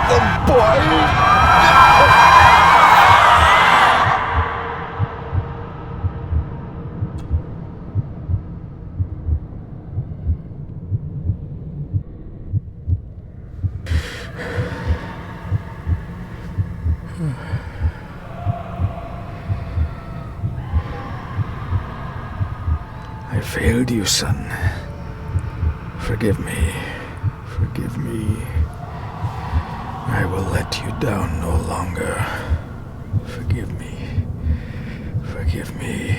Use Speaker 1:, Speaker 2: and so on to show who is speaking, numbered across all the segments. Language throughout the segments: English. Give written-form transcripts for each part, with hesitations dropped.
Speaker 1: the boy. I failed you, son. Forgive me. Forgive me. I will let you down no longer. Forgive me. Forgive me.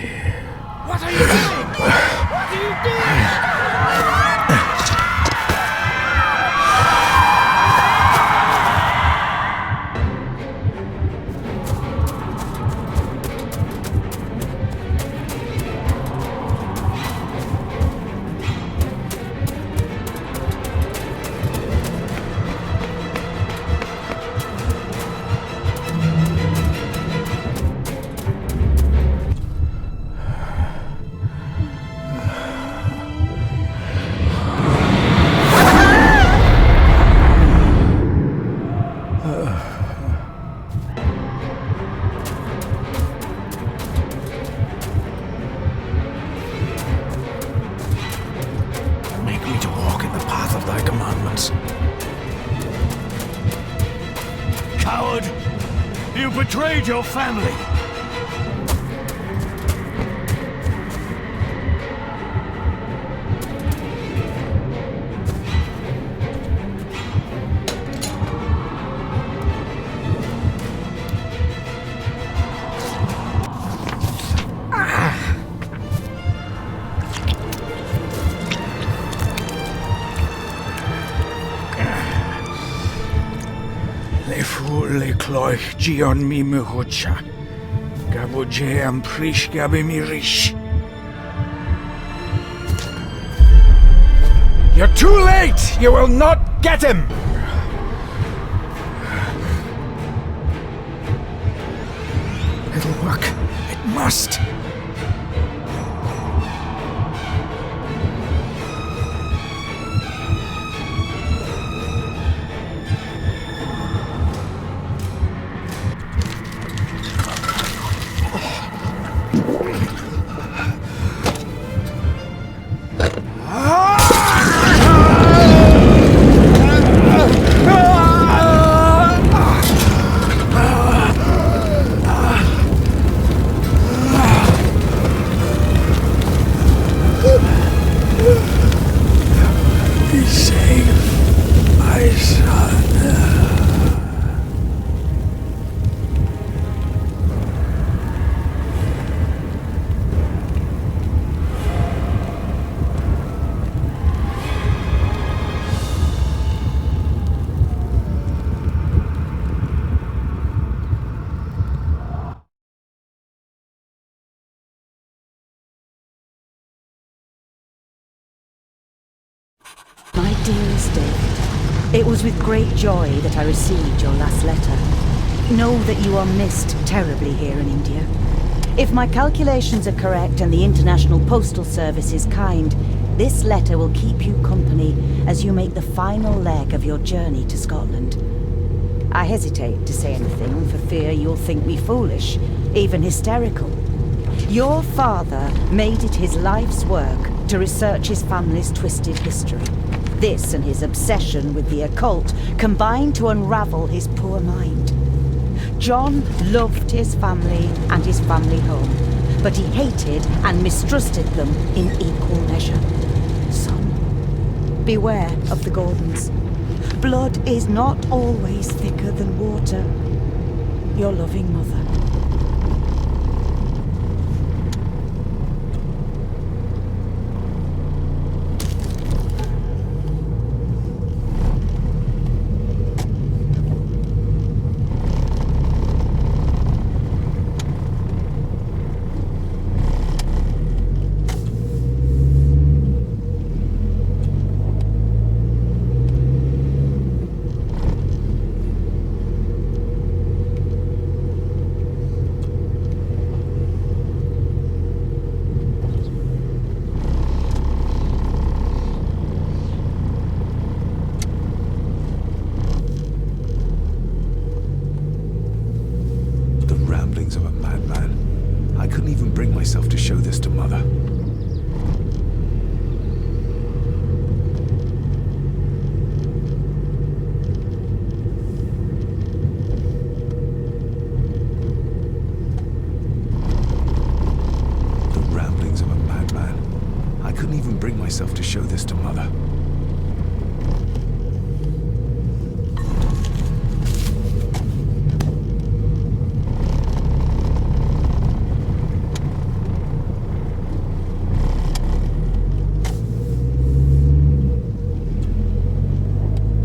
Speaker 2: What are you doing? What are you doing?
Speaker 3: Coward! You betrayed your family!
Speaker 1: Le cloich gion mi muhucha. Gaboje am prish gabe mi rish. You're too late! You will not get him! It'll work. It must.
Speaker 4: My dearest David, it was with great joy that I received your last letter. Know that you are missed terribly here in India. If my calculations are correct and the International Postal Service is kind, this letter will keep you company as you make the final leg of your journey to Scotland. I hesitate to say anything for fear you'll think me foolish, even hysterical. Your father made it his life's work to research his family's twisted history. This and his obsession with the occult combined to unravel his poor mind. John loved his family and his family home, but he hated and mistrusted them in equal measure. Son, beware of the Gordons. Blood is not always thicker than water. Your loving mother.
Speaker 5: myself to show this to Mother.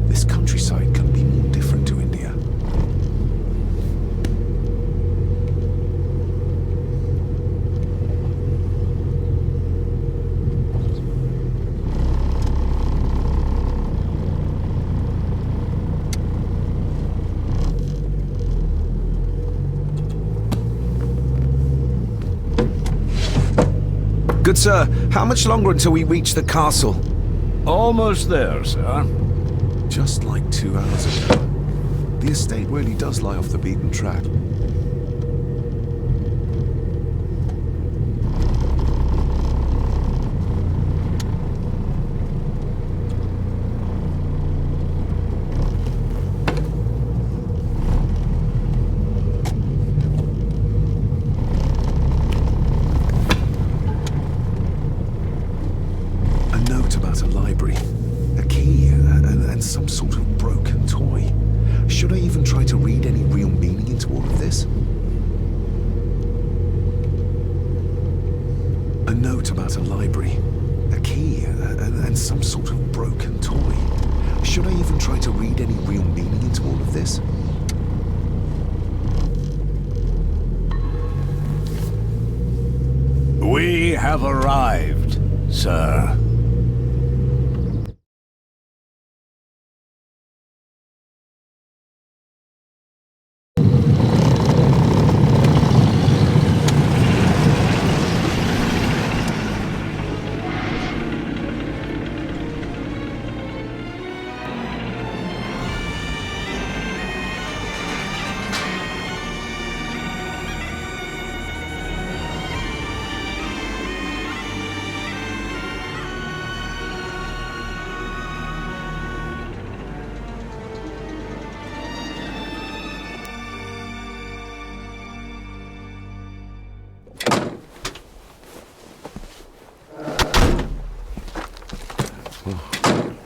Speaker 5: This countryside couldn't be more different to India. Good sir, how much longer until we reach the castle?
Speaker 3: Almost there, sir.
Speaker 5: Just like 2 hours ago. The estate really does lie off the beaten track. A note about a library, a key, and some sort of broken toy. Should I even try to read any real meaning into all of this? A note about a library, a key, and some sort of broken toy. Should I even try to read any real meaning into all of this?
Speaker 3: We have arrived, sir.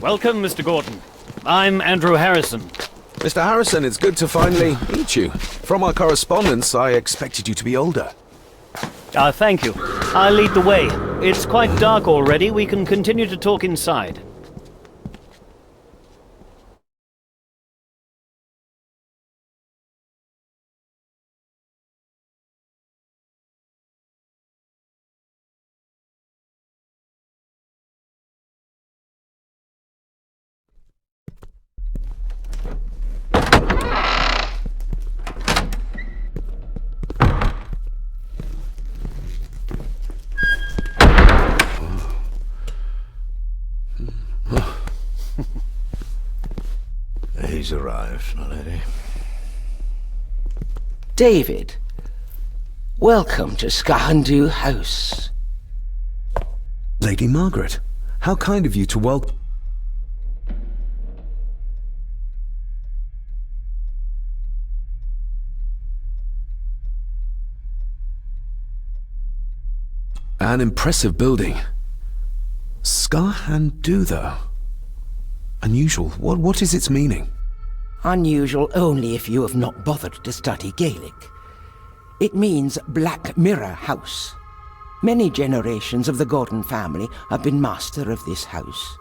Speaker 2: Welcome, Mr. Gordon. I'm Andrew Harrison.
Speaker 5: Mr. Harrison, it's good to finally meet you. From our correspondence, I expected you to be older.
Speaker 2: Thank you. I'll lead the way. It's quite dark already. We can continue to talk inside.
Speaker 3: He's arrived, my lady.
Speaker 6: David, welcome to Skahandu House.
Speaker 5: Lady Margaret, how kind of you to welcome... An impressive building. Skahandu, though. Unusual. What is its meaning?
Speaker 6: Unusual only if you have not bothered to study Gaelic. It means Black Mirror House. Many generations of the Gordon family have been master of this house.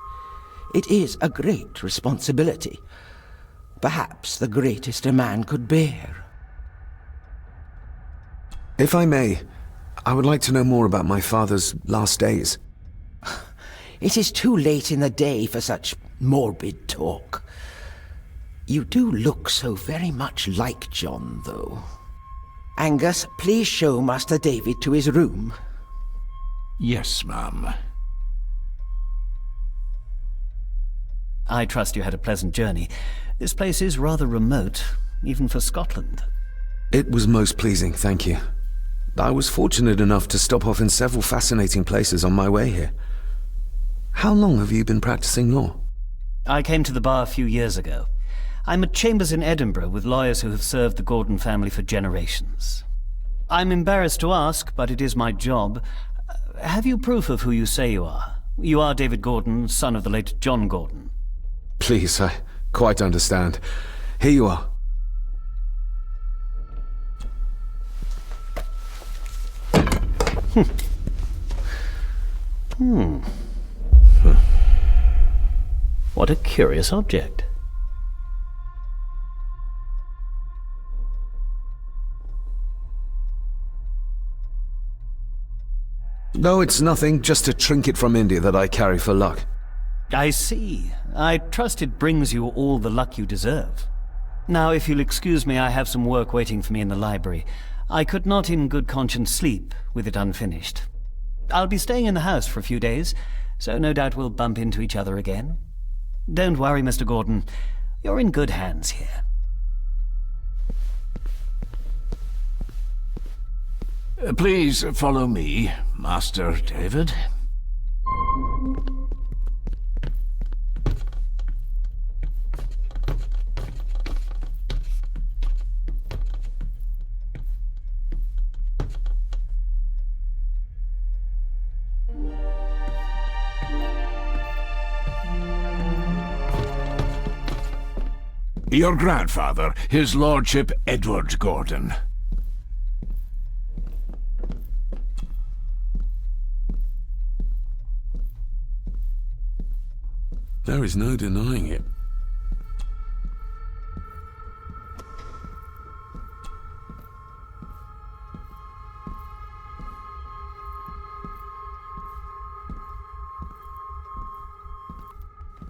Speaker 6: It is a great responsibility. Perhaps the greatest a man could bear.
Speaker 5: If I may, I would like to know more about my father's last days.
Speaker 6: It is too late in the day for such morbid talk. You do look so very much like John, though. Angus, please show Master David to his room.
Speaker 3: Yes, ma'am.
Speaker 2: I trust you had a pleasant journey. This place is rather remote, even for Scotland.
Speaker 5: It was most pleasing, thank you. I was fortunate enough to stop off in several fascinating places on my way here. How long have you been practicing law?
Speaker 2: I came to the bar a few years ago. I'm at chambers in Edinburgh with lawyers who have served the Gordon family for generations. I'm embarrassed to ask, but it is my job. Have you proof of who you say you are? You are David Gordon, son of the late John Gordon.
Speaker 5: Please, I quite understand. Here you are.
Speaker 2: What a curious object.
Speaker 5: No, it's nothing. Just a trinket from India that I carry for luck.
Speaker 2: I see. I trust it brings you all the luck you deserve. Now, if you'll excuse me, I have some work waiting for me in the library. I could not in good conscience sleep with it unfinished. I'll be staying in the house for a few days, so no doubt we'll bump into each other again. Don't worry, Mr. Gordon. You're in good hands here.
Speaker 3: Please follow me, Master David. Your grandfather, His Lordship Edward Gordon.
Speaker 5: There is no denying it.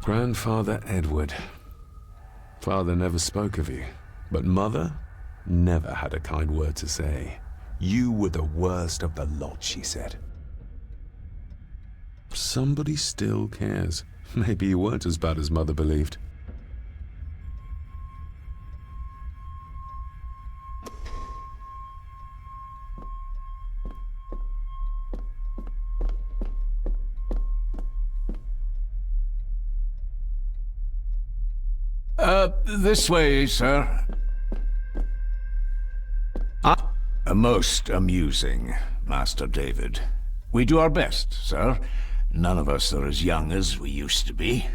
Speaker 5: Grandfather Edward. Father never spoke of you, but Mother never had a kind word to say. You were the worst of the lot, she said. Somebody still cares. Maybe you weren't as bad as Mother believed.
Speaker 3: This way, sir. Most amusing, Master David. We do our best, sir. None of us are as young as we used to be.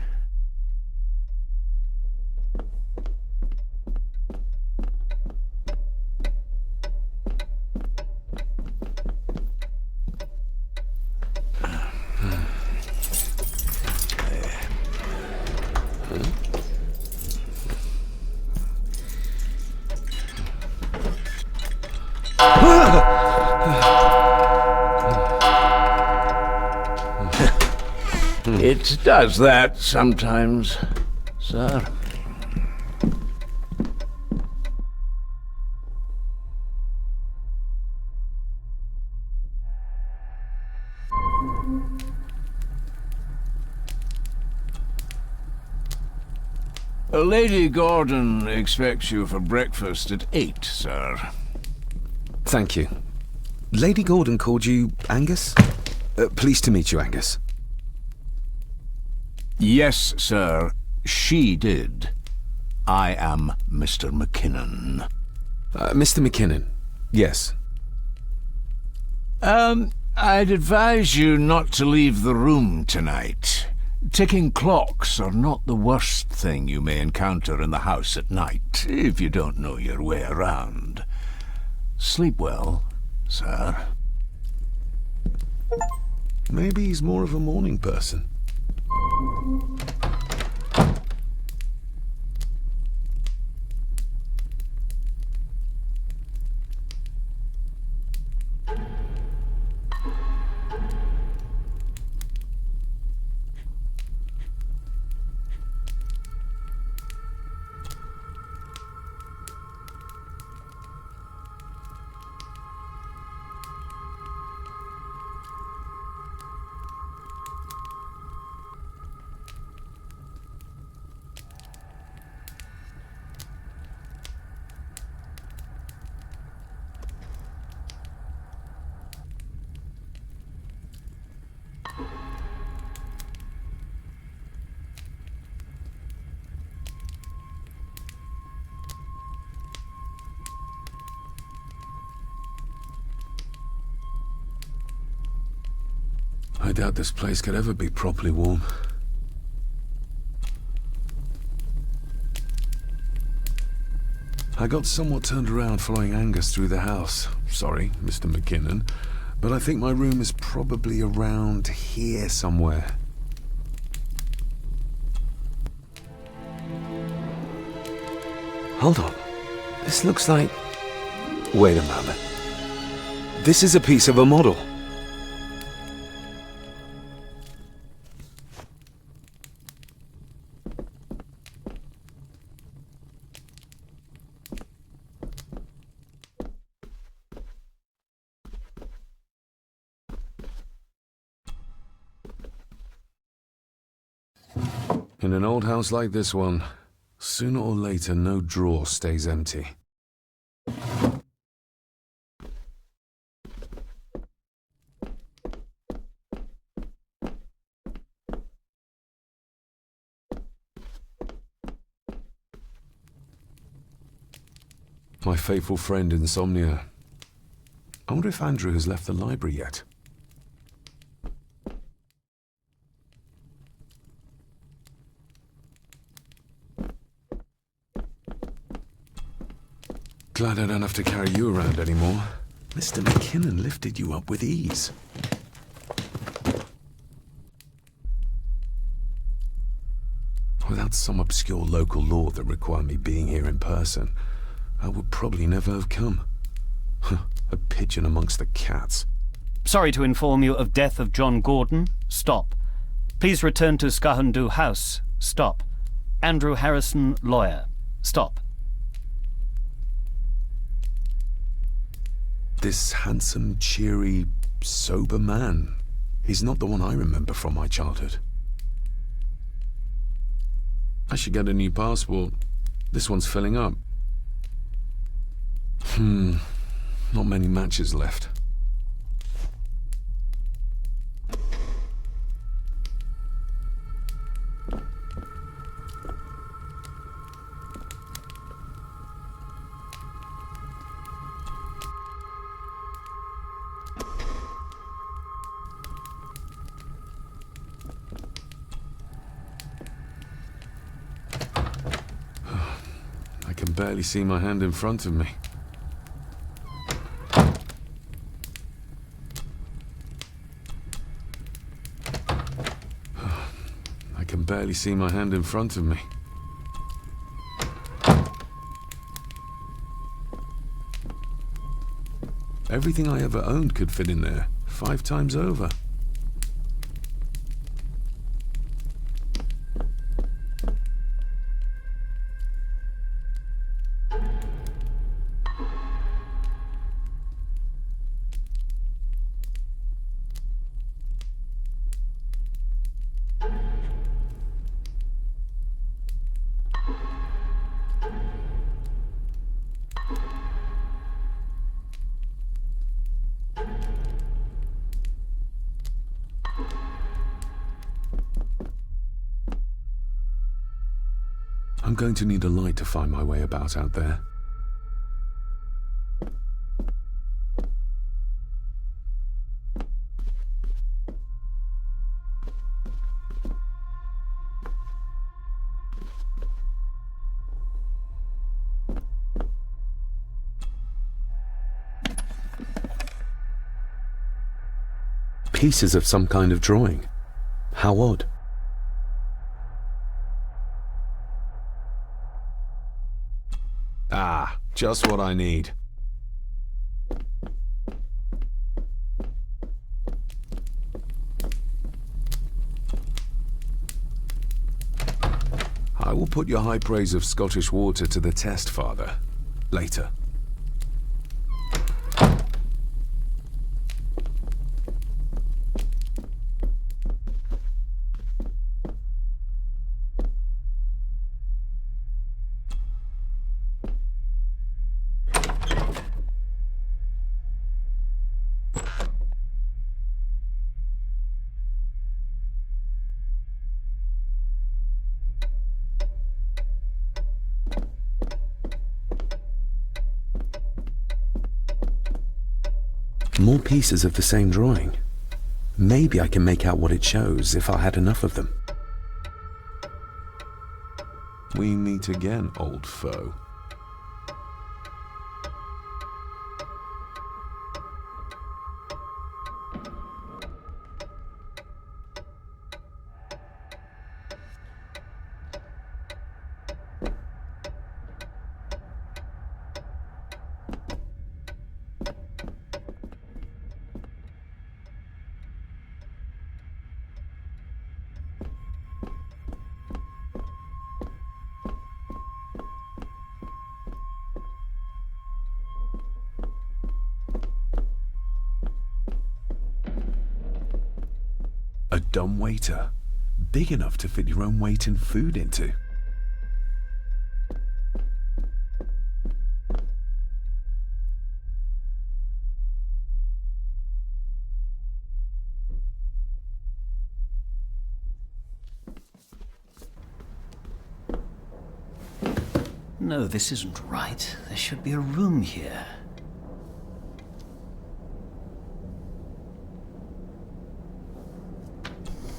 Speaker 3: It does that sometimes, sir. Lady Gordon expects you for breakfast at 8, sir.
Speaker 5: Thank you. Lady Gordon called you Angus? Pleased to meet you, Angus.
Speaker 3: Yes, sir. She did. I am Mr. McKinnon.
Speaker 5: Mr. McKinnon. Yes.
Speaker 3: I'd advise you not to leave the room tonight. Ticking clocks are not the worst thing you may encounter in the house at night, if you don't know your way around. Sleep well, sir.
Speaker 5: Maybe he's more of a morning person. I doubt this place could ever be properly warm. I got somewhat turned around following Angus through the house. Sorry, Mr. McKinnon, but I think my room is probably around here somewhere. Hold on. This looks like... Wait a moment. This is a piece of a model. In an old house like this one, sooner or later no drawer stays empty. My faithful friend Insomnia. I wonder if Andrew has left the library yet. Glad I don't have to carry you around anymore. Mr. McKinnon lifted you up with ease. Without some obscure local law that required me being here in person, I would probably never have come. A pigeon amongst the cats.
Speaker 2: Sorry to inform you of death of John Gordon. Stop. Please return to Skahundu House. Stop. Andrew Harrison, lawyer. Stop.
Speaker 5: This handsome, cheery, sober man. He's not the one I remember from my childhood. I should get a new passport. This one's filling up. Not many matches left. I can barely see my hand in front of me. I can barely see my hand in front of me. Everything I ever owned could fit in there, 5 times over. I'm going to need a light to find my way about out there. Pieces of some kind of drawing. How odd. Ah, just what I need. I will put your high praise of Scottish water to the test, Father. Later. More pieces of the same drawing. Maybe I can make out what it shows if I had enough of them. We meet again, old foe. A dumb waiter, big enough to fit your own weight in food into.
Speaker 2: No, this isn't right. There should be a room here.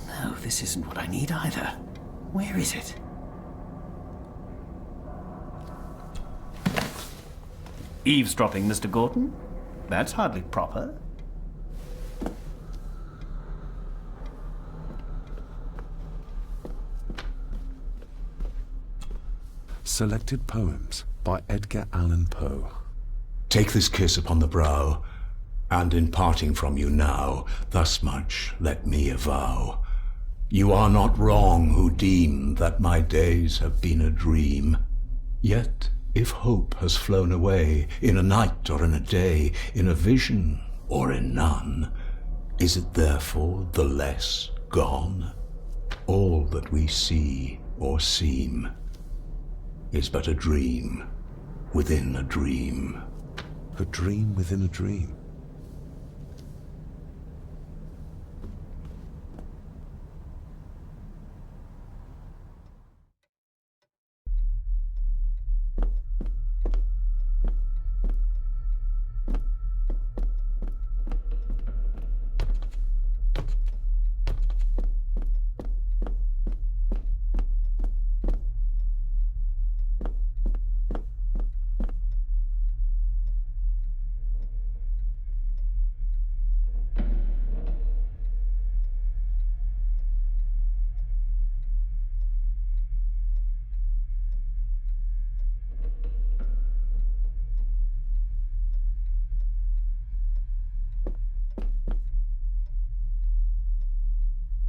Speaker 2: No, this isn't what I need either. Where is it? Eavesdropping, Mr. Gordon? That's hardly proper.
Speaker 5: Selected Poems by Edgar Allan Poe.
Speaker 3: Take this kiss upon the brow, and in parting from you now, thus much let me avow. You are not wrong who deem that my days have been a dream. Yet, if hope has flown away, in a night or in a day, in a vision or in none, is it therefore the less gone? All that we see or seem is but a dream within a dream.
Speaker 5: A dream within a dream.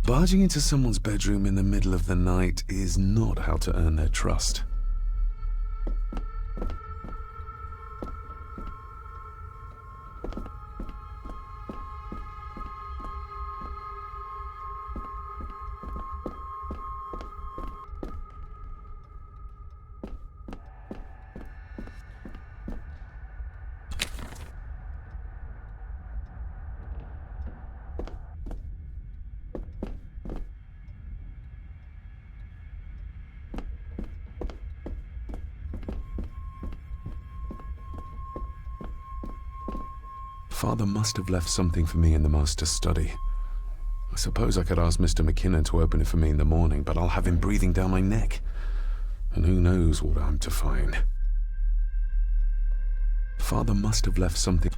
Speaker 5: Barging into someone's bedroom in the middle of the night is not how to earn their trust. Father must have left something for me in the master's study. I suppose I could ask Mr. McKinnon to open it for me in the morning, but I'll have him breathing down my neck. And who knows what I'm to find. Father must have left something.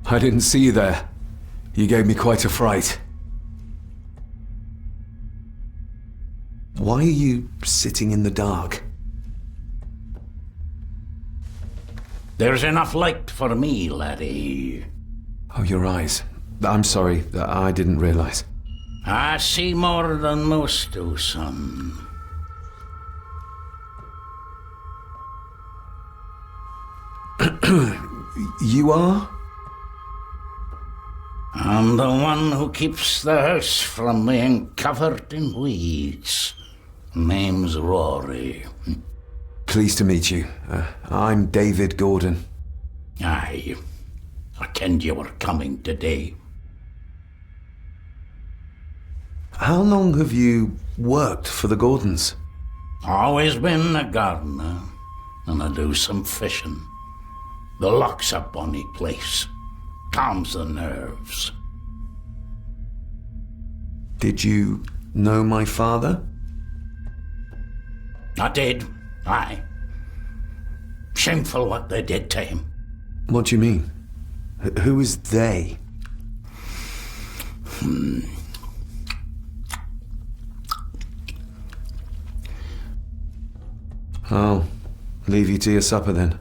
Speaker 5: I didn't see you there. You gave me quite a fright. Why are you sitting in the dark?
Speaker 7: There's enough light for me, laddie.
Speaker 5: Oh, your eyes. I'm sorry, I didn't realize.
Speaker 7: I see more than most do, son.
Speaker 5: You are?
Speaker 7: I'm the one who keeps the house from being covered in weeds. Name's Rory.
Speaker 5: Pleased to meet you. I'm David Gordon.
Speaker 7: Aye. I kenned you were coming today.
Speaker 5: How long have you worked for the Gordons?
Speaker 7: Always been a gardener, and I do some fishing. The loch's a bonny place. Calms the nerves.
Speaker 5: Did you know my father?
Speaker 7: I did, aye. Shameful what they did to him.
Speaker 5: What do you mean? Who is they? I'll leave you to your supper then.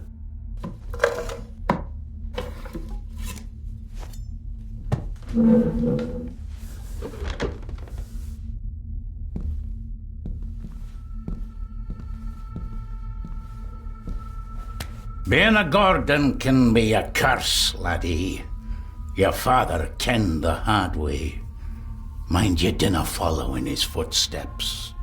Speaker 7: Being a Gordon can be a curse, laddie. Your father kenned the hard way. Mind you dinna follow in his footsteps.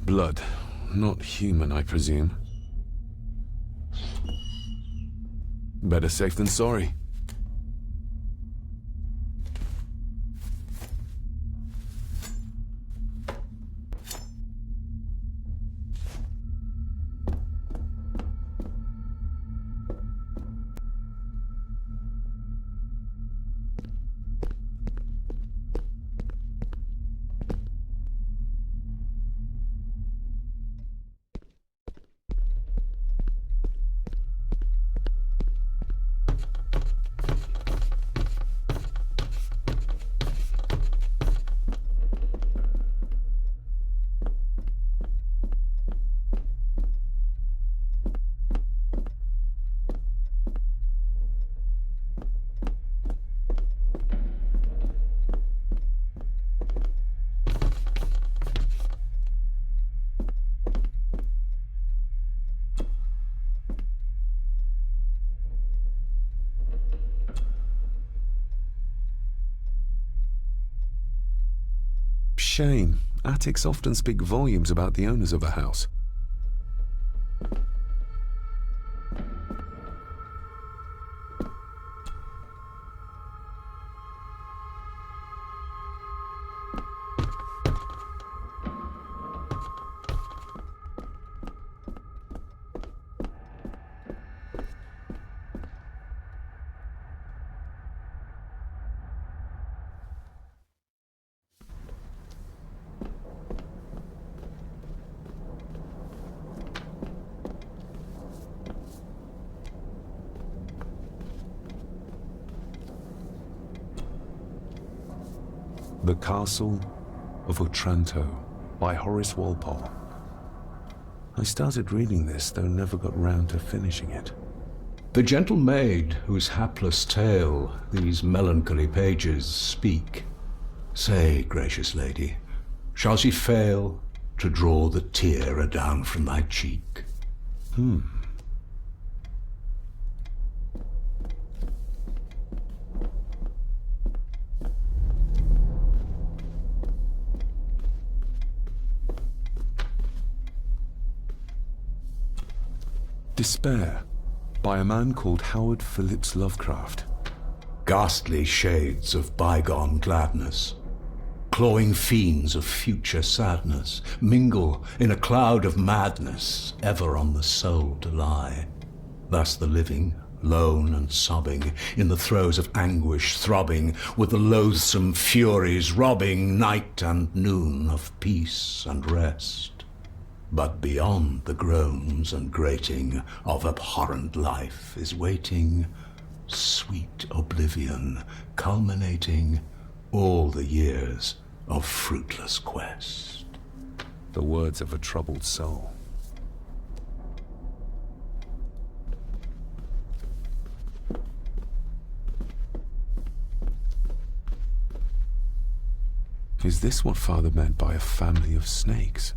Speaker 5: Blood. Not human, I presume. Better safe than sorry. Shame. Attics often speak volumes about the owners of a house. The Castle of Otranto by Horace Walpole. I started reading this, though never got round to finishing it.
Speaker 3: The gentle maid whose hapless tale these melancholy pages speak. Say, gracious lady, shall she fail to draw the tear adown from thy cheek?
Speaker 5: Despair, by a man called Howard Phillips Lovecraft.
Speaker 3: Ghastly shades of bygone gladness, clawing fiends of future sadness, mingle in a cloud of madness, ever on the soul to lie. Thus the living lone and sobbing, in the throes of anguish throbbing, with the loathsome furies robbing night and noon of peace and rest. But beyond the groans and grating of abhorrent life is waiting sweet oblivion, culminating all the years of fruitless quest.
Speaker 5: The words of a troubled soul. Is this what Father meant by a family of snakes?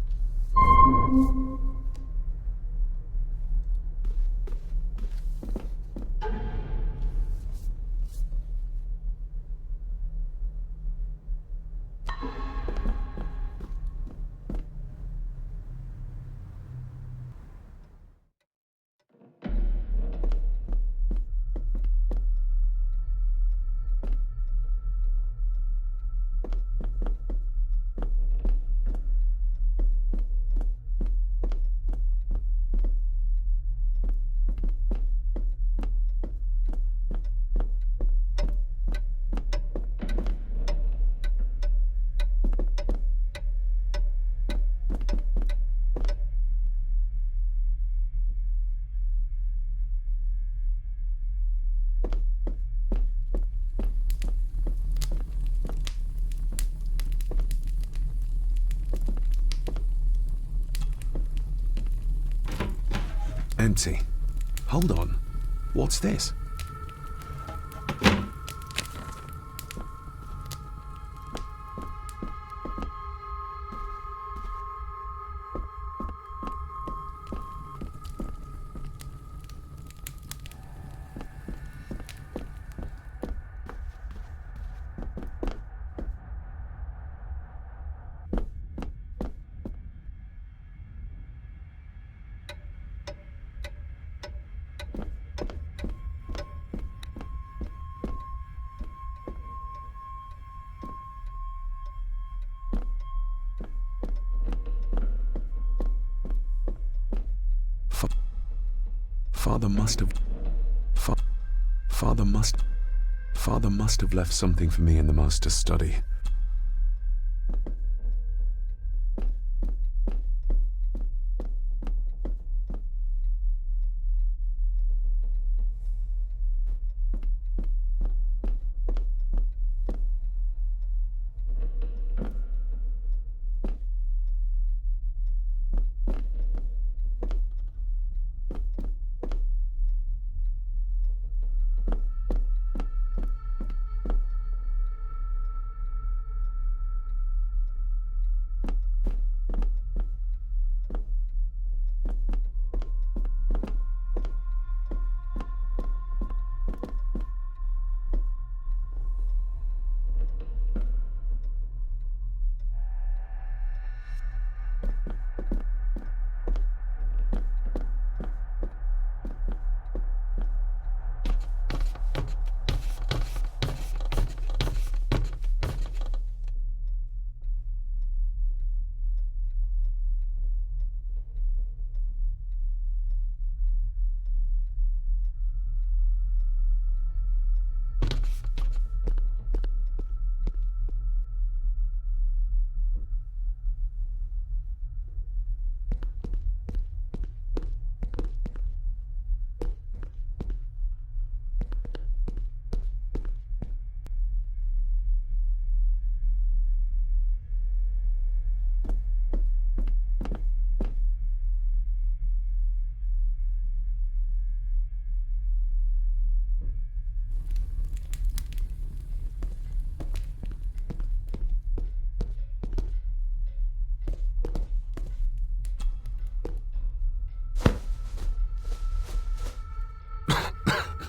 Speaker 5: Empty. Hold on. What's this? Father must have left something for me in the master's study.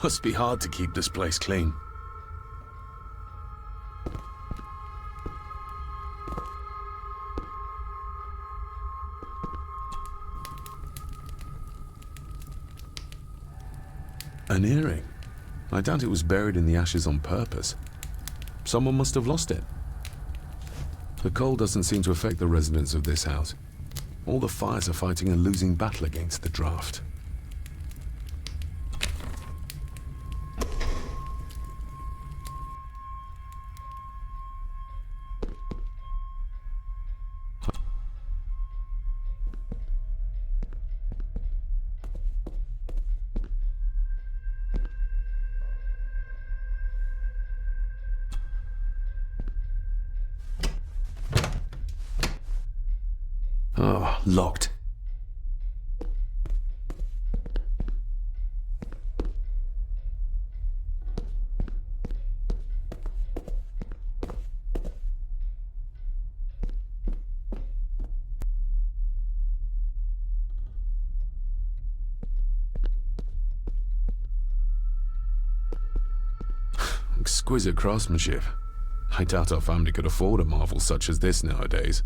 Speaker 5: Must be hard to keep this place clean. An earring. I doubt it was buried in the ashes on purpose. Someone must have lost it. The cold doesn't seem to affect the residents of this house. All the fires are fighting a losing battle against the draft. Locked. Exquisite craftsmanship. I doubt our family could afford a marvel such as this nowadays.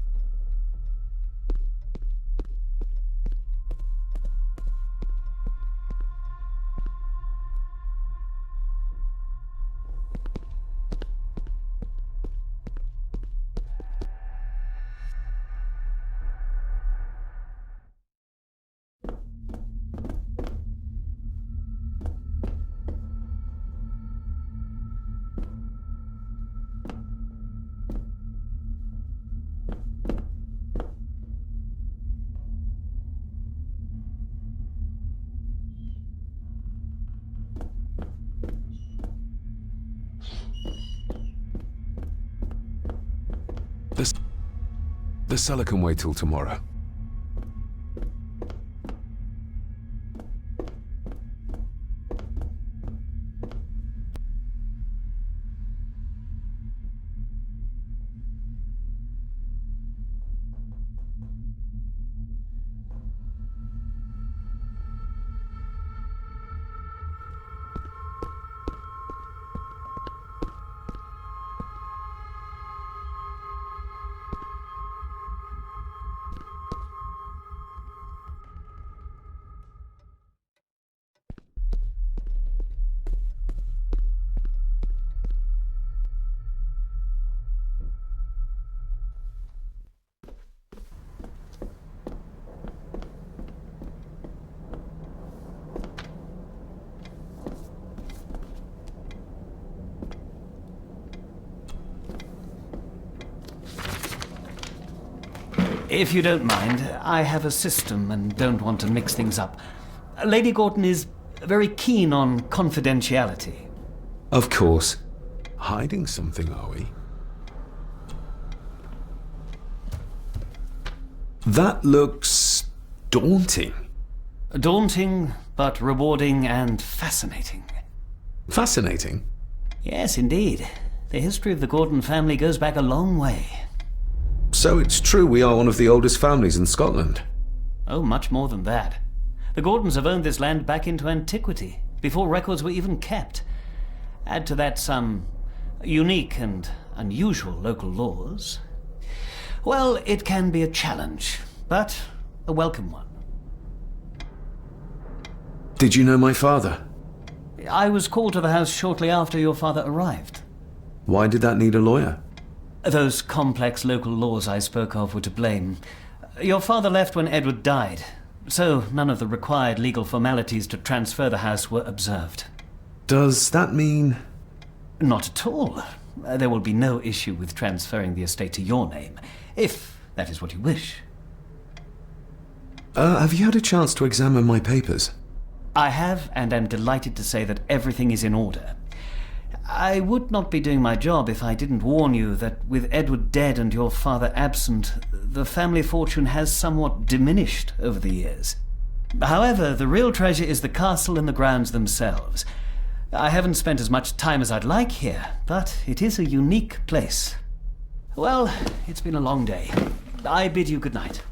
Speaker 5: The cellar can wait till tomorrow.
Speaker 2: If you don't mind, I have a system and don't want to mix things up. Lady Gordon is very keen on confidentiality.
Speaker 5: Of course. Hiding something, are we? That looks daunting.
Speaker 2: Daunting, but rewarding and fascinating.
Speaker 5: Fascinating?
Speaker 2: Yes, indeed. The history of the Gordon family goes back a long way.
Speaker 5: So it's true we are one of the oldest families in Scotland?
Speaker 2: Oh, much more than that. The Gordons have owned this land back into antiquity, before records were even kept. Add to that some unique and unusual local laws. Well, it can be a challenge, but a welcome one.
Speaker 5: Did you know my father?
Speaker 2: I was called to the house shortly after your father arrived.
Speaker 5: Why did that need a lawyer?
Speaker 2: Those complex local laws I spoke of were to blame. Your father left when Edward died, so none of the required legal formalities to transfer the house were observed.
Speaker 5: Does that mean...
Speaker 2: Not at all. There will be no issue with transferring the estate to your name, if that is what you wish.
Speaker 5: Have you had a chance to examine my papers?
Speaker 2: I have, and am delighted to say that everything is in order. I would not be doing my job if I didn't warn you that with Edward dead and your father absent, the family fortune has somewhat diminished over the years. However, the real treasure is the castle and the grounds themselves. I haven't spent as much time as I'd like here, but it is a unique place. Well, it's been a long day. I bid you good night.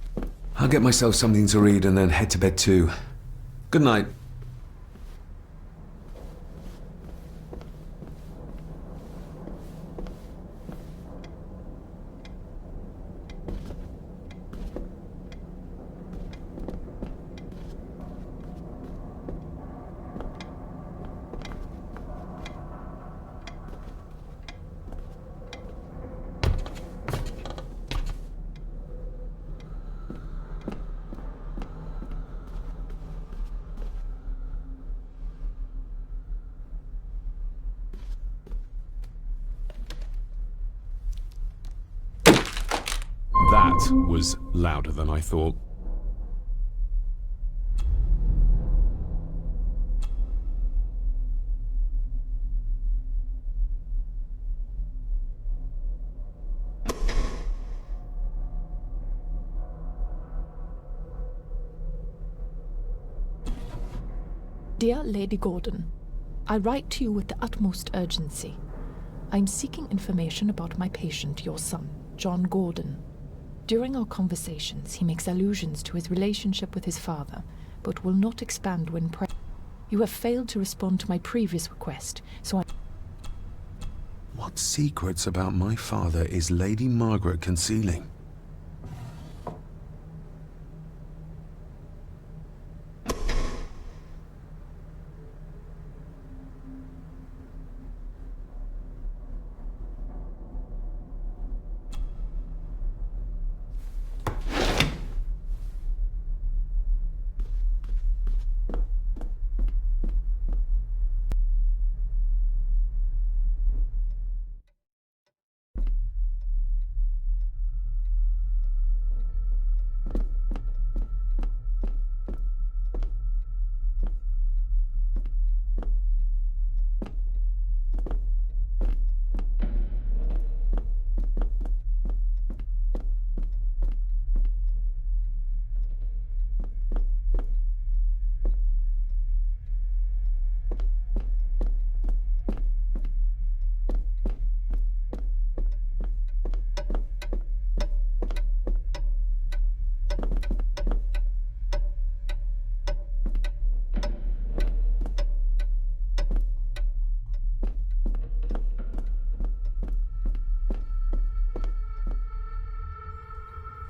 Speaker 5: I'll get myself something to read and then head to bed too. Good night. That was louder than I thought.
Speaker 8: Dear Lady Gordon, I write to you with the utmost urgency. I'm seeking information about my patient, your son, John Gordon. During our conversations, he makes allusions to his relationship with his father, but will not expand when pressed. You have failed to respond to my previous request, so I...
Speaker 5: What secrets about my father is Lady Margaret concealing?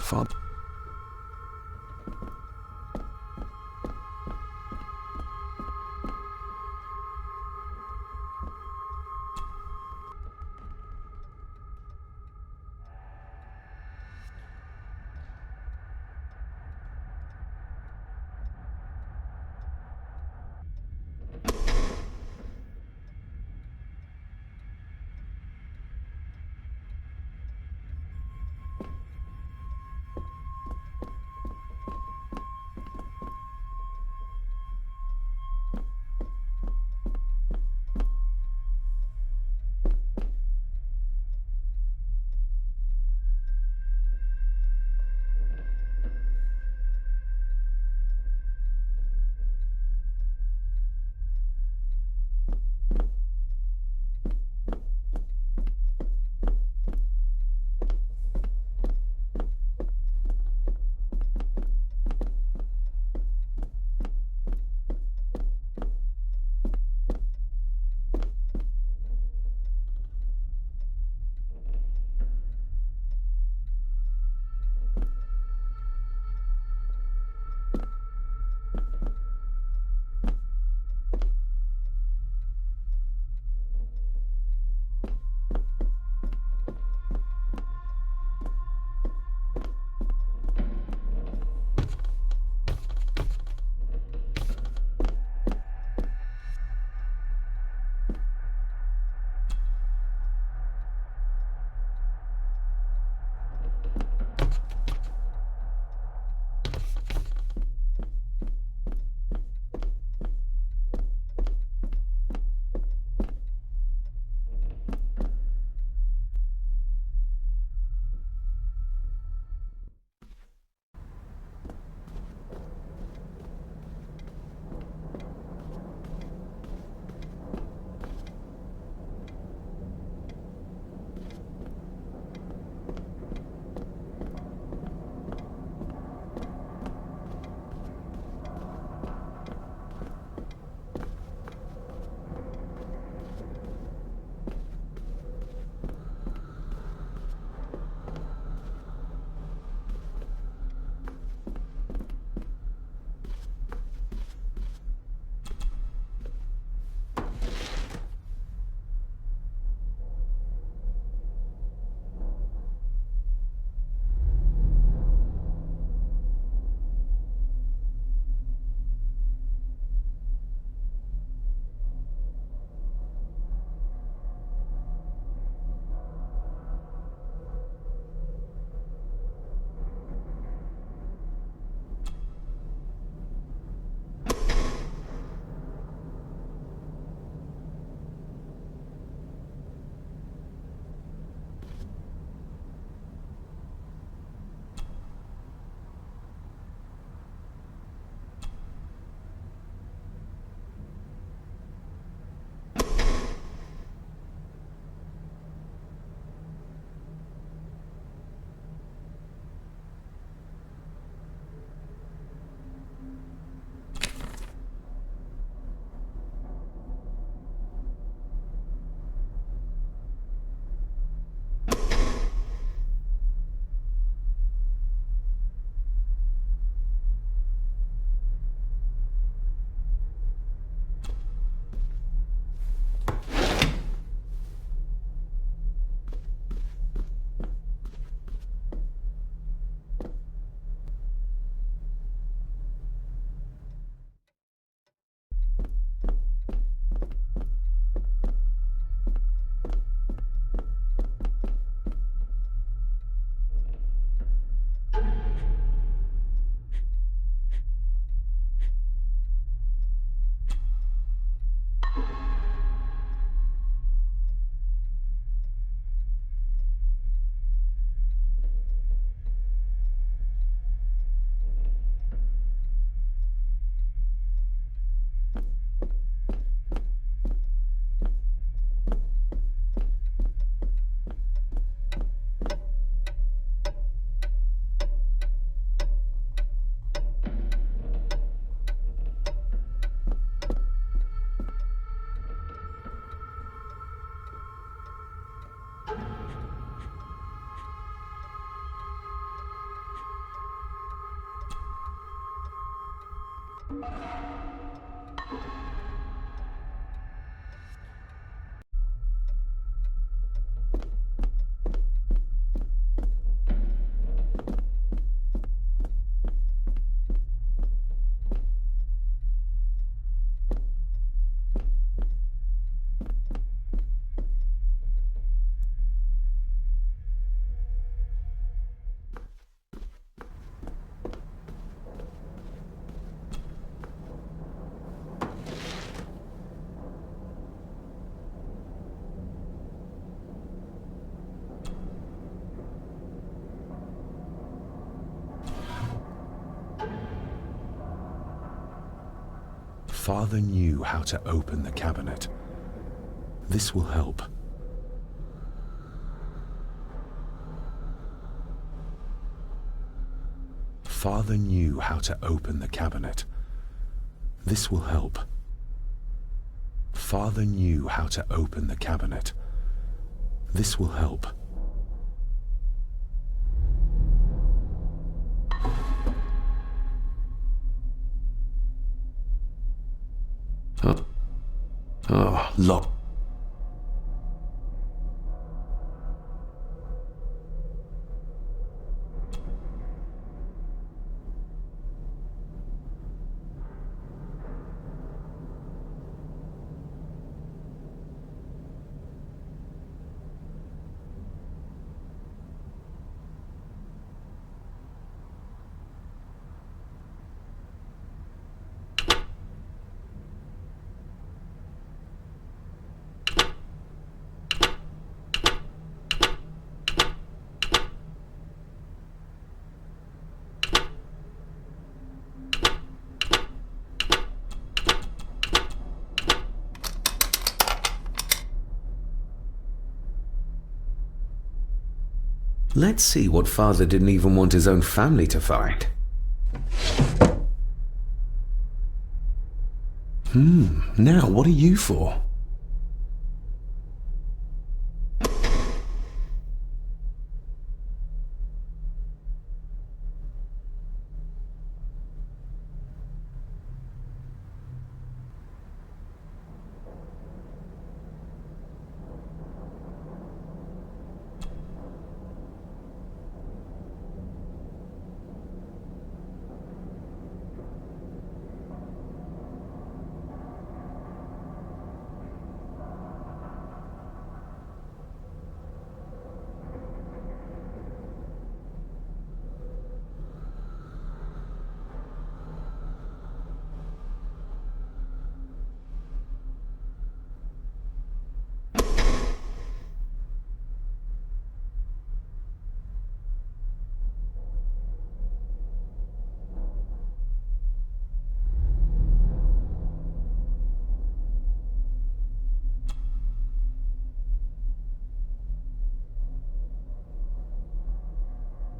Speaker 5: Father. Father knew how to open the cabinet. This will help. Father knew how to open the cabinet. This will help. Father knew how to open the cabinet. This will help. Oh, lock.
Speaker 9: Let's see what Father didn't even want his own family to find. Now what are you for?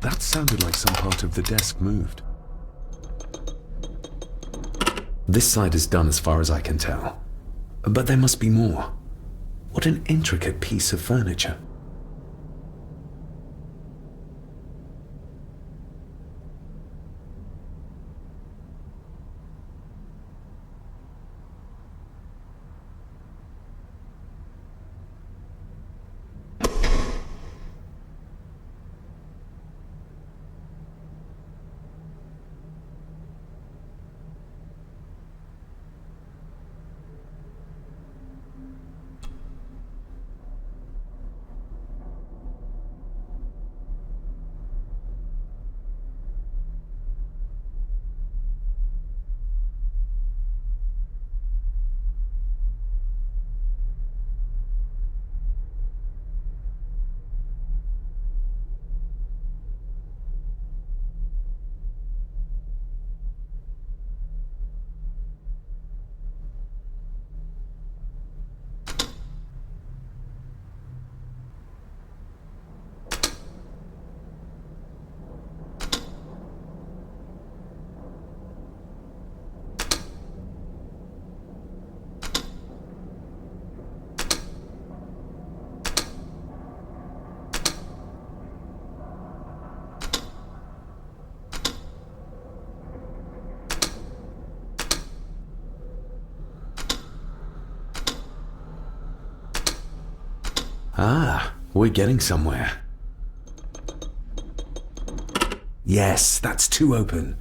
Speaker 5: That sounded like some part of the desk moved.
Speaker 9: This side is done as far as I can tell. But there must be more. What an intricate piece of furniture. Ah, we're getting somewhere. Yes, that's 2 open.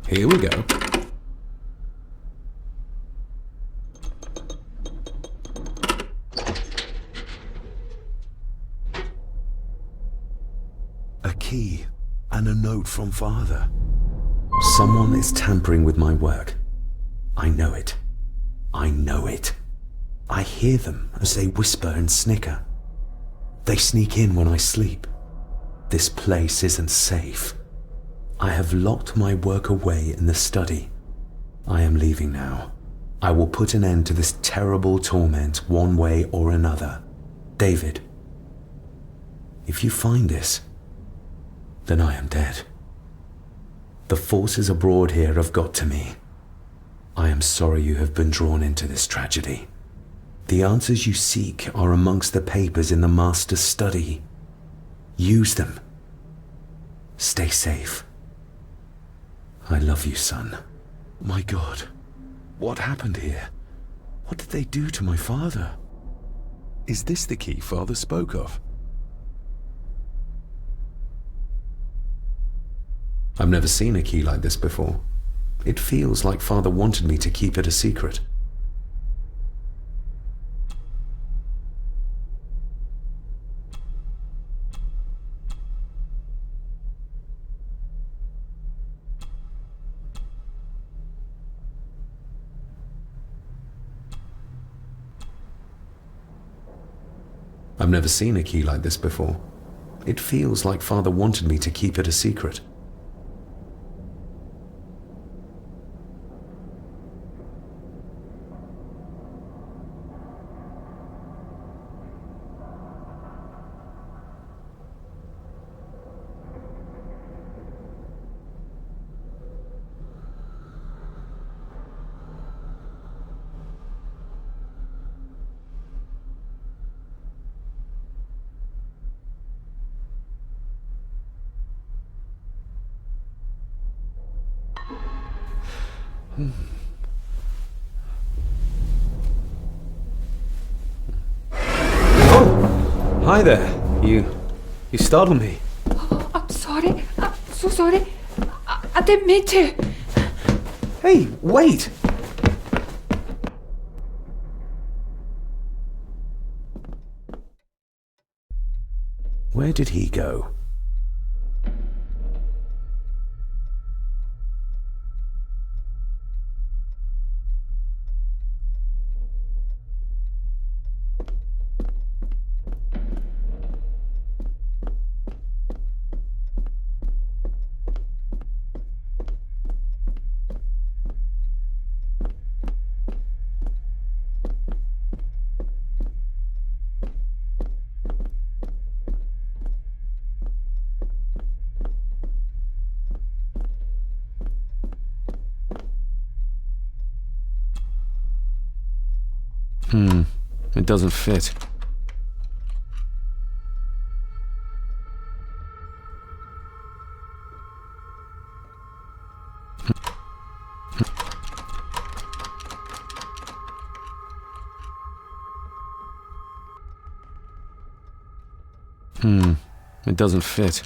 Speaker 9: Here we go. A key and a note from Father. Someone is tampering with my work. I know it. I know it. I hear them as they whisper and snicker. They sneak in when I sleep. This place isn't safe. I have locked my work away in the study. I am leaving now. I will put an end to this terrible torment one way or another. David, if you find this, then I am dead. The forces abroad here have got to me. I am sorry you have been drawn into this tragedy. The answers you seek are amongst the papers in the Master's study. Use them. Stay safe. I love you, son. My God, what happened here? What did they do to my father?
Speaker 5: Is this the key Father spoke of?
Speaker 9: I've never seen a key like this before. It feels like Father wanted me to keep it a secret. I've never seen a key like this before. It feels like Father wanted me to keep it a secret.
Speaker 10: Oh! Hi there. You startled me.
Speaker 11: Oh, I'm sorry. I'm so sorry. I didn't mean to.
Speaker 10: Hey, wait!
Speaker 9: Where did he go?
Speaker 5: It doesn't fit. It doesn't fit.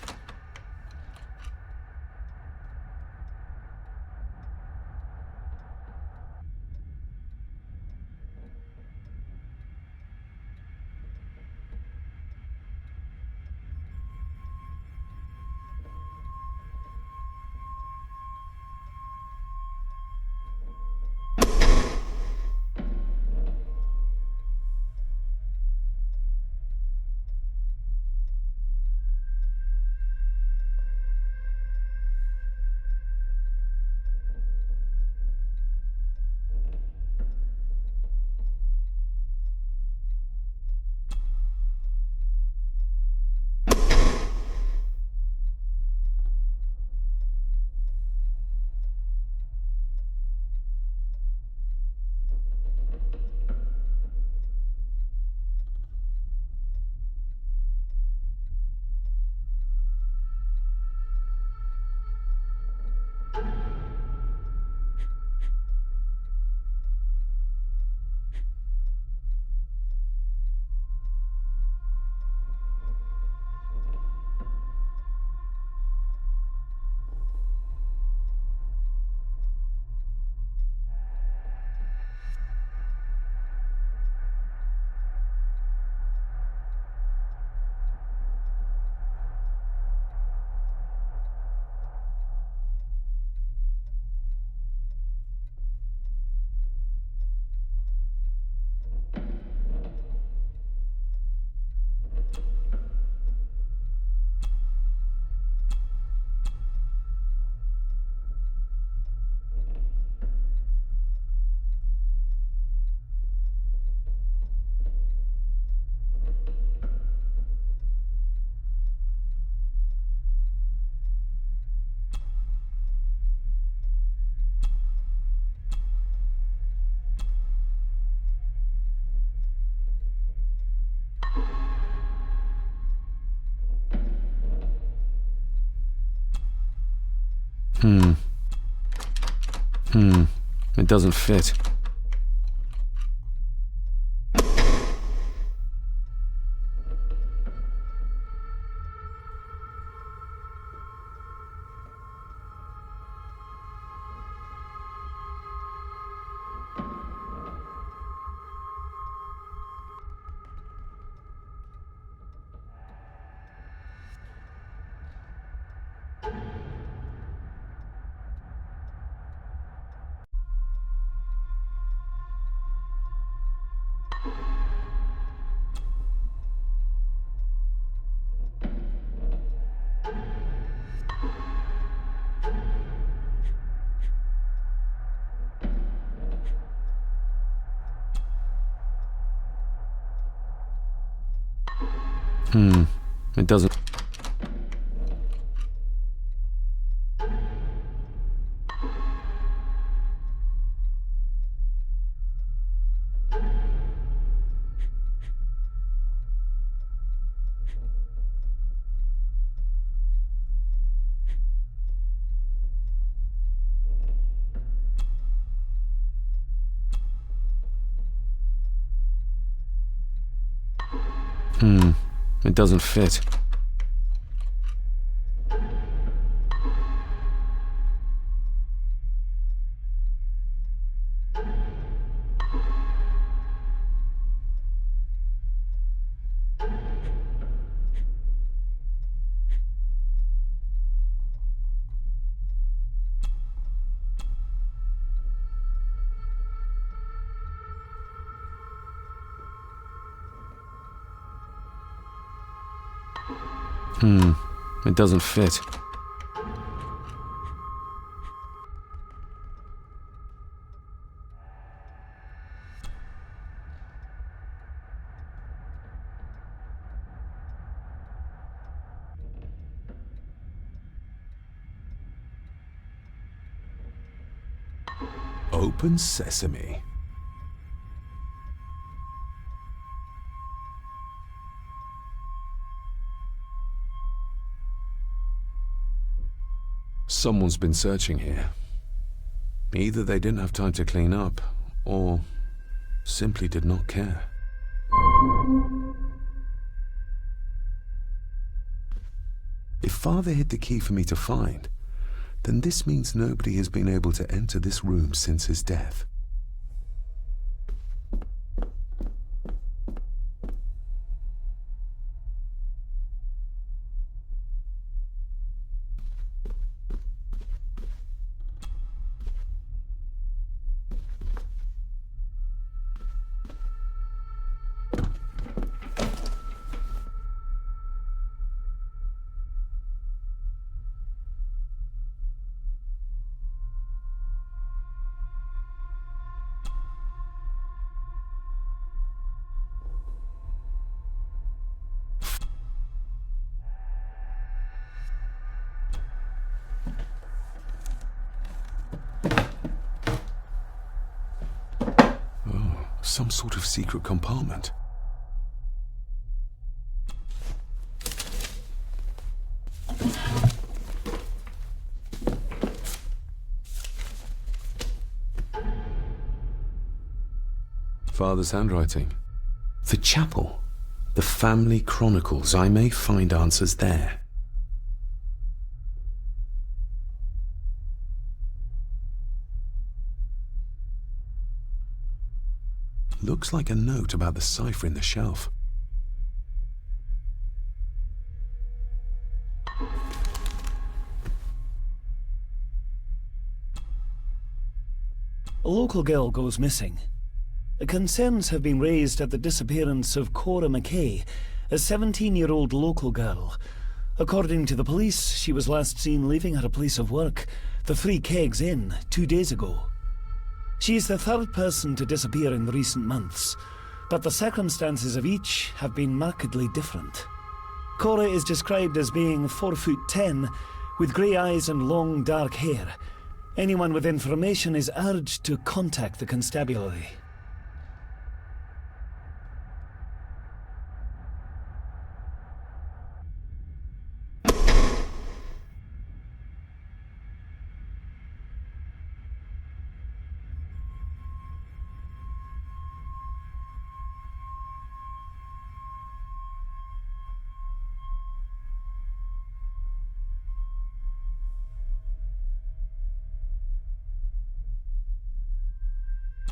Speaker 5: It doesn't fit. It doesn't. It doesn't fit. It doesn't fit. Open sesame. Someone's been searching here. Either they didn't have time to clean up, or simply did not care. If Father hid the key for me to find, then this means nobody has been able to enter this room since his death. Some sort of secret compartment. Father's handwriting. The chapel. The family chronicles. I may find answers there. Looks like a note about the cipher in the shelf.
Speaker 2: A local girl goes missing. Concerns have been raised at the disappearance of Cora McKay, a 17-year-old local girl. According to the police, she was last seen leaving her place of work, the Three Kegs Inn, 2 days ago. She's the third person to disappear in recent months, but the circumstances of each have been markedly different. Cora is described as being 4'10", with grey eyes and long dark hair. Anyone with information is urged to contact the constabulary.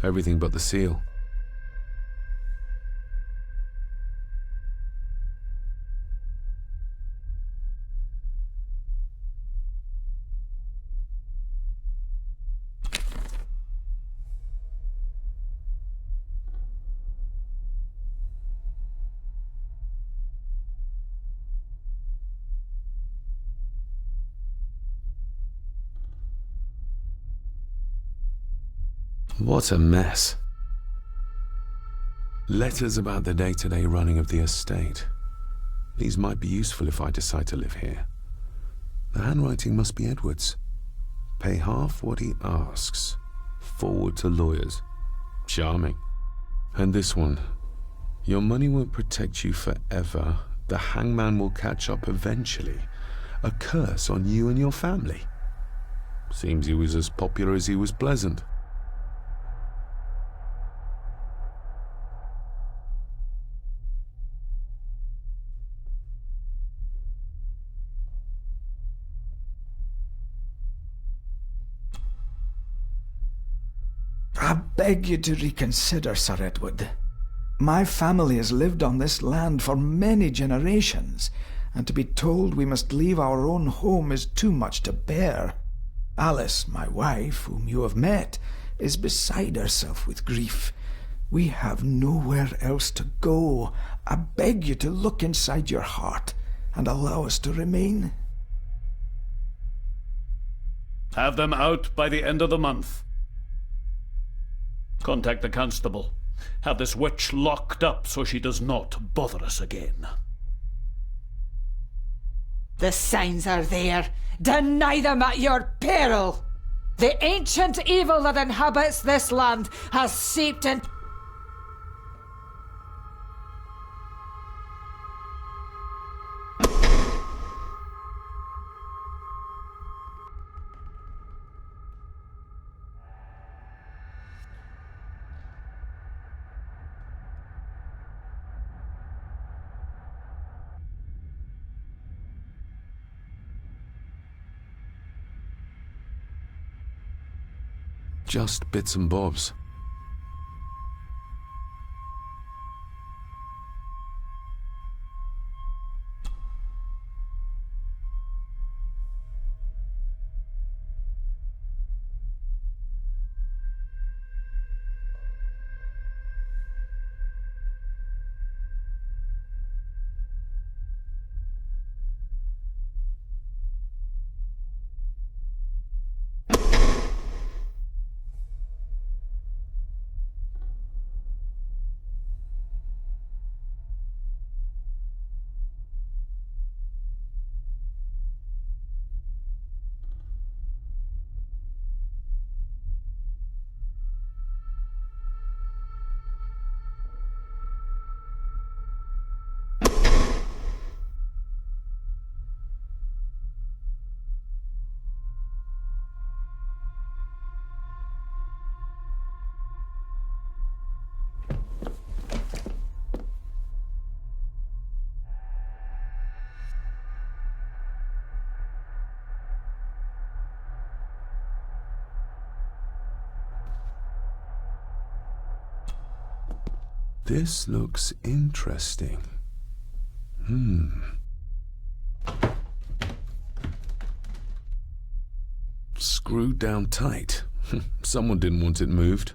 Speaker 5: Everything but the seal. What a mess. Letters about the day-to-day running of the estate. These might be useful if I decide to live here. The handwriting must be Edward's. Pay half what he asks. Forward to lawyers. Charming. And this one. Your money won't protect you forever. The hangman will catch up eventually. A curse on you and your family. Seems he was as popular as he was pleasant.
Speaker 1: I beg you to reconsider, Sir Edward. My family has lived on this land for many generations, and to be told we must leave our own home is too much to bear. Alice, my wife, whom you have met, is beside herself with grief. We have nowhere else to go. I beg you to look inside your heart and allow us to remain.
Speaker 2: Have them out by the end of the month. Contact the constable. Have this witch locked up so she does not bother us again.
Speaker 11: The signs are there. Deny them at your peril. The ancient evil that inhabits this land has seeped in.
Speaker 5: Just bits and bobs. This looks interesting. Screwed down tight. Someone didn't want it moved.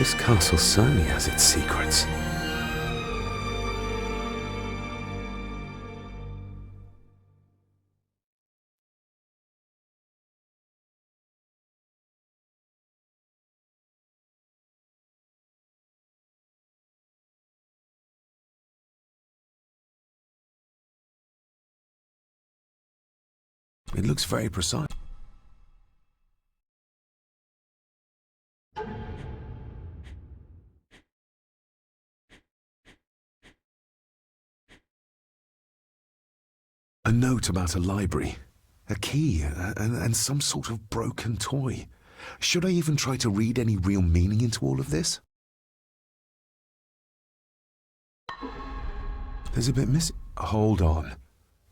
Speaker 5: This castle certainly has its secrets. It looks very precise. A note about a library, a key, and some sort of broken toy. Should I even try to read any real meaning into all of this? There's a bit missing. Hold on.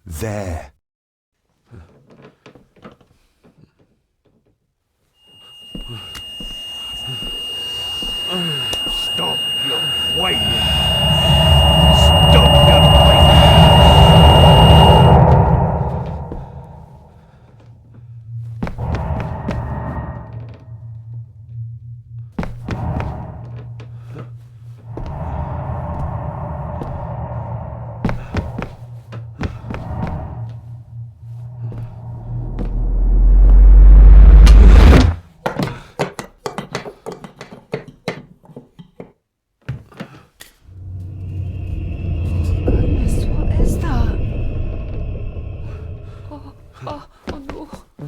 Speaker 5: There.
Speaker 3: Stop your whining! Stop your whining!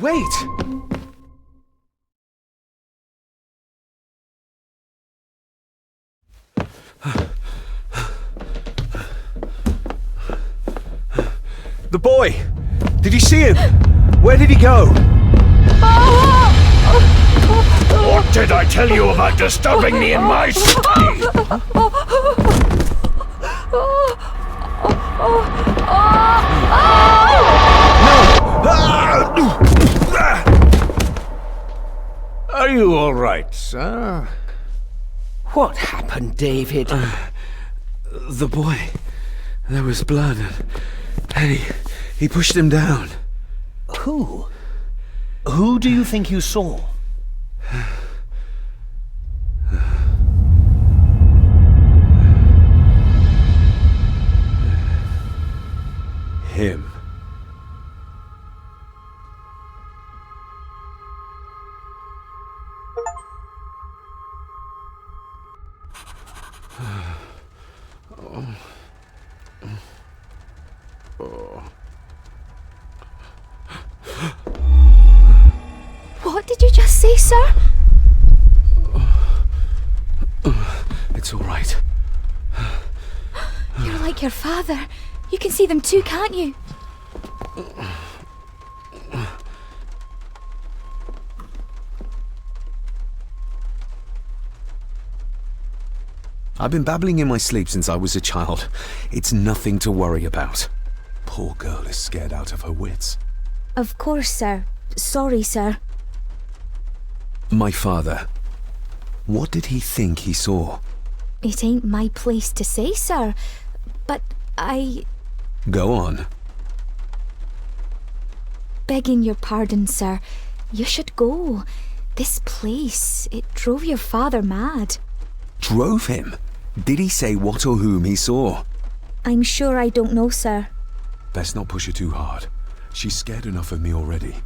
Speaker 10: Wait! The boy! Did you see him? Where did he go?
Speaker 3: What did I tell you about disturbing me in my study? Are you all right, sir?
Speaker 6: What happened, David?
Speaker 10: The boy. There was blood, and he pushed him down.
Speaker 2: Who? Who do you think you saw?
Speaker 10: Him.
Speaker 12: What did you just say, sir?
Speaker 10: It's all right.
Speaker 12: You're like your father. You can see them too, can't you?
Speaker 9: I've been babbling in my sleep since I was a child. It's nothing to worry about. Poor girl is scared out of her wits.
Speaker 12: Of course, sir. Sorry, sir.
Speaker 9: My father. What did he think he saw?
Speaker 12: It ain't my place to say, sir. But
Speaker 9: Go on.
Speaker 12: Begging your pardon, sir. You should go. This place, it drove your father mad.
Speaker 9: Drove him? Did he say what or whom he saw?
Speaker 12: I'm sure I don't know, sir.
Speaker 5: Best not push her too hard. She's scared enough of me already.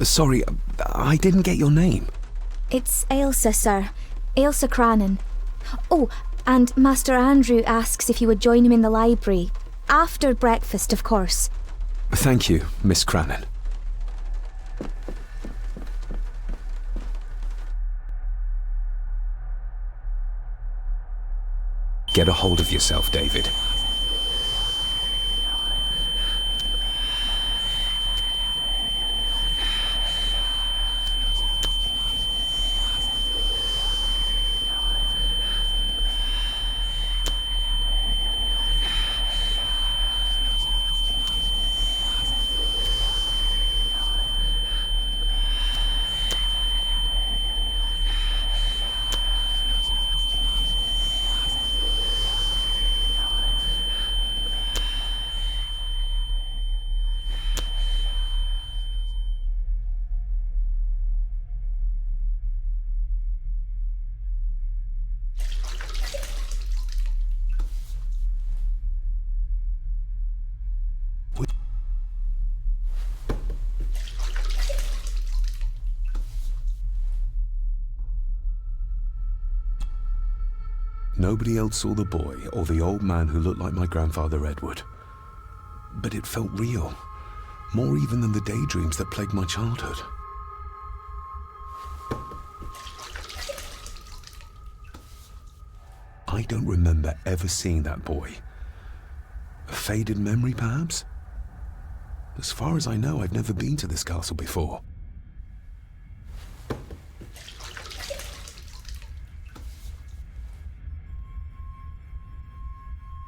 Speaker 9: Sorry, I didn't get your name.
Speaker 12: It's Ailsa, sir. Ailsa Crannan. Oh, and Master Andrew asks if you would join him in the library. After breakfast, of course.
Speaker 9: Thank you, Miss Crannan. Get a hold of yourself, David.
Speaker 5: Nobody else saw the boy or the old man who looked like my grandfather Edward. But it felt real, more even than the daydreams that plagued my childhood. I don't remember ever seeing that boy. faded memory, perhaps? As far as I know, I've never been to this castle before.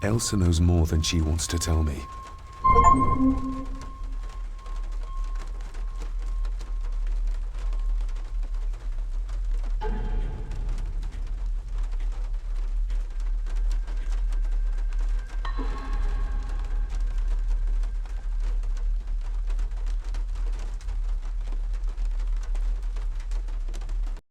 Speaker 5: Elsa knows more than she wants to tell me.